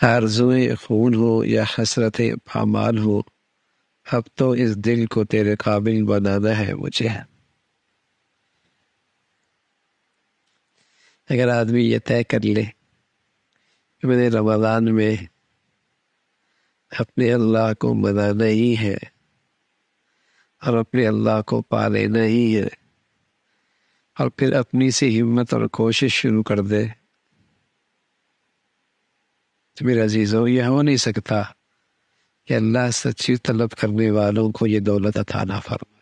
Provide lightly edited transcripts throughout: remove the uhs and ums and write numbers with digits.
آرزوئیں خون ہو یا حسرت پامال ہو، اب تو اس دل کو تیرے قابل بنانا ہے مجھے۔ اگر آدمی یہ طے کر لے کہ میں نے رمضان میں اپنے اللہ کو منانا ہی ہے اور اپنے اللہ کو پا لینا ہی ہے، اور پھر اپنی سی ہمت اور کوشش شروع کر دے، تو میرے عزیزوں یہ ہو نہیں سکتا کہ اللہ سچی طلب کرنے والوں کو یہ دولت عطا نہ فرمائے۔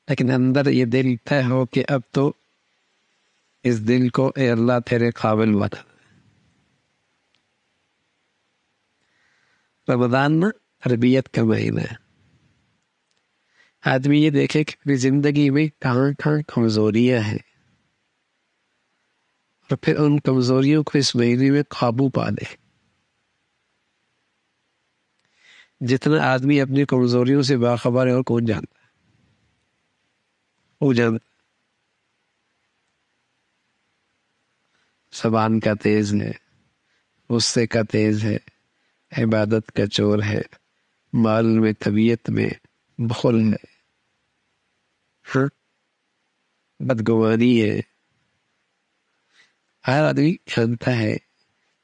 لیکن اندر یہ دل طے ہو کہ اب تو اس دل کو اے اللہ تیرے قابل بنا۔ رمضان نا تربیت کا مہینہ ہے۔ آدمی یہ دیکھے کہ اپنی زندگی میں کہاں کہاں کمزوریاں ہیں، اور پھر ان کمزوریوں کو اس مہینے میں قابو پا لے۔ جتنا آدمی اپنی کمزوریوں سے باخبر ہے اور کون جانتا ہے، وہ جانتا زبان کا تیز ہے، غصے کا تیز ہے، عبادت کا چور ہے، مال میں طبیعت میں بخل ہے، بدگمانی ہے۔ ہر آدمی جانتا ہے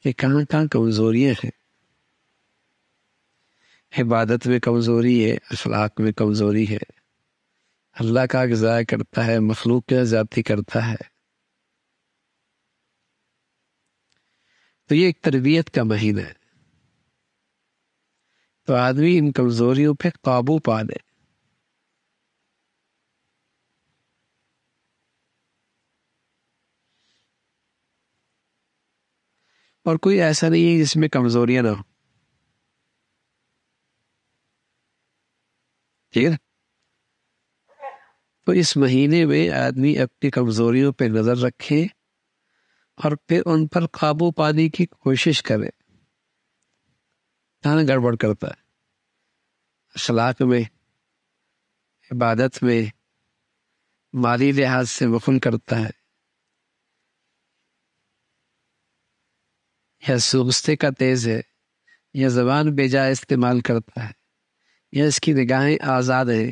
کہ کہاں کہاں کمزوریاں ہیں۔ عبادت میں کمزوری ہے، اخلاق میں کمزوری ہے، اللہ کا ضائع کرتا ہے، مخلوق کا زیادتی کرتا ہے۔ تو یہ ایک تربیت کا مہینہ ہے، تو آدمی ان کمزوریوں پہ قابو پا لے۔ اور کوئی ایسا نہیں ہے جس میں کمزوریاں نہ ہو، ٹھیک ہے نا؟ تو اس مہینے میں آدمی اپنی کمزوریوں پہ نظر رکھے اور پھر ان پر قابو پانے کی کوشش کرے۔ کہاں گڑبڑ کرتا ہے؟ اخلاق میں، عبادت میں، مالی لحاظ سے بخل کرتا ہے، یا سوستے کا تیز ہے، یا زبان بے جا استعمال کرتا ہے، یا اس کی نگاہیں آزاد ہیں،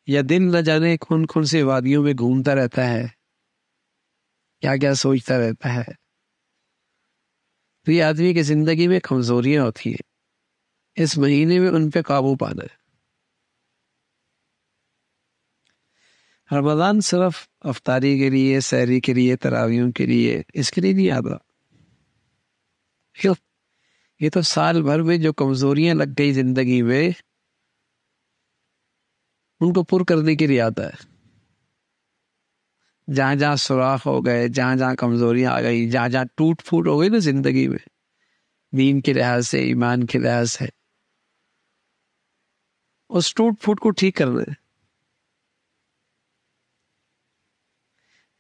یا دل نہ جانے کون کون سی وادیوں میں گھومتا رہتا ہے، کیا کیا سوچتا رہتا ہے۔ تو یہ آدمی کی زندگی میں کمزوریاں ہوتی ہیں، اس مہینے میں ان پہ قابو پانا ہے۔ رمضان صرف افطاری کے لیے، سحری کے لیے، تراویحوں کے لیے، اس کے لیے نہیں آتا۔ یہ تو سال بھر میں جو کمزوریاں لگ گئی زندگی میں، ان کو پر کرنے کے لیے آتا ہے۔ جہاں جہاں سوراخ ہو گئے، جہاں جہاں کمزوریاں آ گئی، جہاں جہاں ٹوٹ پھوٹ ہو گئی نا زندگی میں، دین کے لحاظ سے، ایمان کے لحاظ سے، اس ٹوٹ پھوٹ کو ٹھیک کرنا ہے۔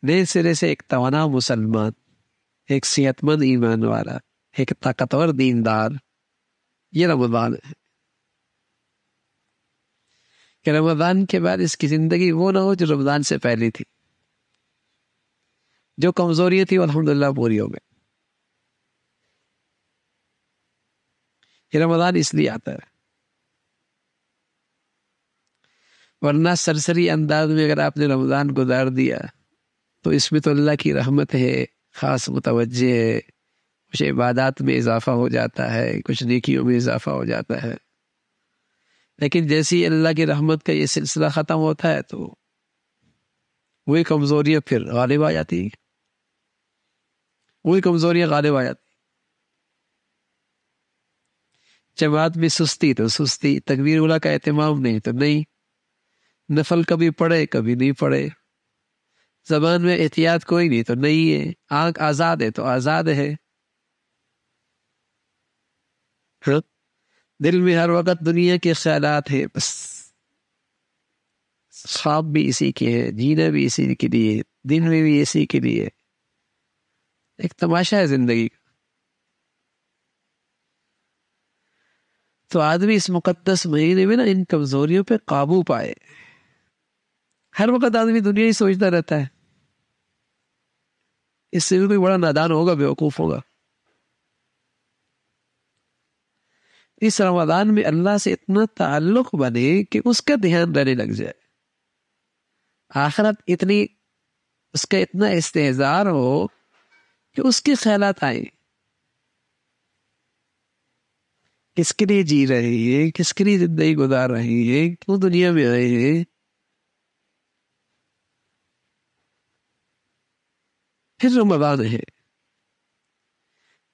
نئے سرے سے ایک توانا مسلمان، ایک صحت مند ایمان والا، ایک طاقتور دیندار، یہ رمضان ہے۔ کہ رمضان کے بعد اس کی زندگی وہ نہ ہو جو رمضان سے پہلے تھی۔ جو کمزوریاں تھی وہ الحمدللہ پوری ہو گئی۔ یہ رمضان اس لیے آتا ہے، ورنہ سرسری انداز میں اگر آپ نے رمضان گزار دیا تو اس میں تو اللہ کی رحمت ہے، خاص متوجہ ہے، کچھ عبادات میں اضافہ ہو جاتا ہے، کچھ نیکیوں میں اضافہ ہو جاتا ہے۔ لیکن جیسی اللہ کی رحمت کا یہ سلسلہ ختم ہوتا ہے تو وہی کمزوریاں پھر غالب آ جاتی ہیں، وہی کمزوریاں غالب آ جاتی ہیں۔ جماعت میں سستی تو سستی، تکبیر اولیٰ کا اہتمام نہیں تو نہیں، نفل کبھی پڑھے کبھی نہیں پڑھے، زبان میں احتیاط کوئی نہیں تو نہیں ہے، آنکھ آزاد ہے تو آزاد ہے، دل میں ہر وقت دنیا کے خیالات ہیں، بس خواب بھی اسی کے ہیں، جینا بھی اسی کے لیے، دن میں بھی اسی کے لیے، ایک تماشا ہے زندگی کا۔ تو آدمی اس مقدس مہینے میں نا ان کمزوریوں پہ قابو پائے، ہر وقت آدمی دنیا ہی سوچتا رہتا ہے، اس سے بھی کوئی بڑا نادان ہوگا، بیوقوف ہوگا۔ اس رمضان میں اللہ سے اتنا تعلق بنے کہ اس کا دھیان رہنے لگ جائے، آخرت اتنی، اس کا اتنا استحضار ہو کہ اس کے خیالات آئیں، کس کے لیے جی رہے ہیں، کس کے لیے زندگی گزار رہے ہیں، کیوں دنیا میں آئے ہیں۔ پھر رمضان ہے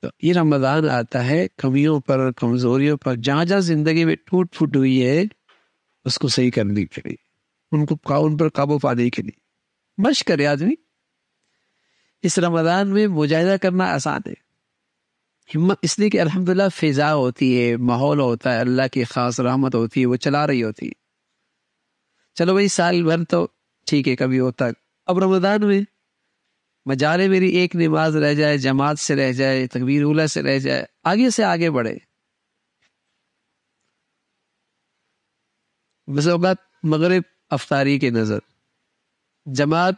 تو یہ رمضان آتا ہے کمیوں پر، کمزوریوں پر، جہاں جہاں زندگی میں ٹوٹ پھوٹ ہوئی ہے اس کو صحیح کرنے کے لیے، ان پر قابو پانے کے لیے مشق کرے آدمی۔ اس رمضان میں مجاہدہ کرنا آسان ہے، ہمت اس لیے کہ الحمدللہ فضا ہوتی ہے، ماحول ہوتا ہے، اللہ کی خاص رحمت ہوتی ہے، وہ چلا رہی ہوتی ہے۔ چلو بھائی سال بھر تو ٹھیک ہے کبھی ہوتا، اب رمضان میں مجالے میری ایک نماز رہ جائے، جماعت سے رہ جائے، تکبیر اولیٰ سے رہ جائے، آگے سے آگے بڑھے۔ بس اوقات مغرب افطاری کی نظر، جماعت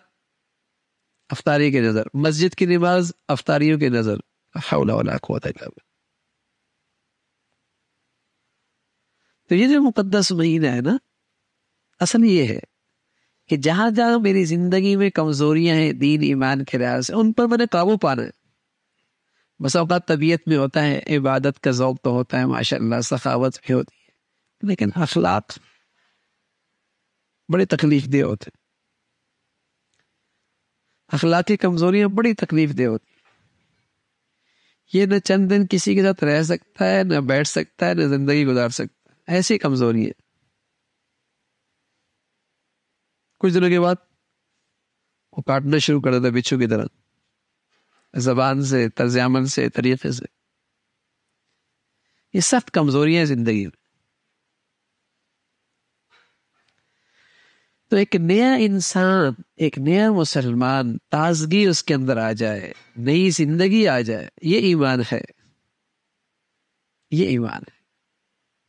افطاری کی نظر، مسجد کی نماز افطاریوں کی نظر، حول ولا قوت الا باللہ۔ تو یہ جو مقدس مہینہ ہے نا، اصل یہ ہے کہ جہاں جہاں میری زندگی میں کمزوریاں ہیں دین ایمان کے لحاظ سے، ان پر میں نے قابو پانا ہے۔ بس اوقات طبیعت میں ہوتا ہے، عبادت کا ذوق تو ہوتا ہے ماشاءاللہ، سخاوت بھی ہوتی ہے، لیکن اخلاق بڑے تکلیف دہ ہوتے ہیں، اخلاقی کمزوریاں بڑی تکلیف دہ ہوتی ہیں۔ یہ نہ چند دن کسی کے ساتھ رہ سکتا ہے، نہ بیٹھ سکتا ہے، نہ زندگی گزار سکتا ہے، ایسی کمزوری ہے۔ کچھ دنوں کے بعد وہ کاٹنا شروع کر دیتا بچھو کی طرح، زبان سے، طرز عمل سے، طریقے سے۔ یہ سخت کمزوریاں ہیں زندگی میں۔ تو ایک نیا انسان، ایک نیا مسلمان، تازگی اس کے اندر آ جائے، نئی زندگی آ جائے، یہ ایمان ہے، یہ ایمان ہے۔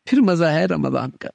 پھر مزہ ہے رمضان کا۔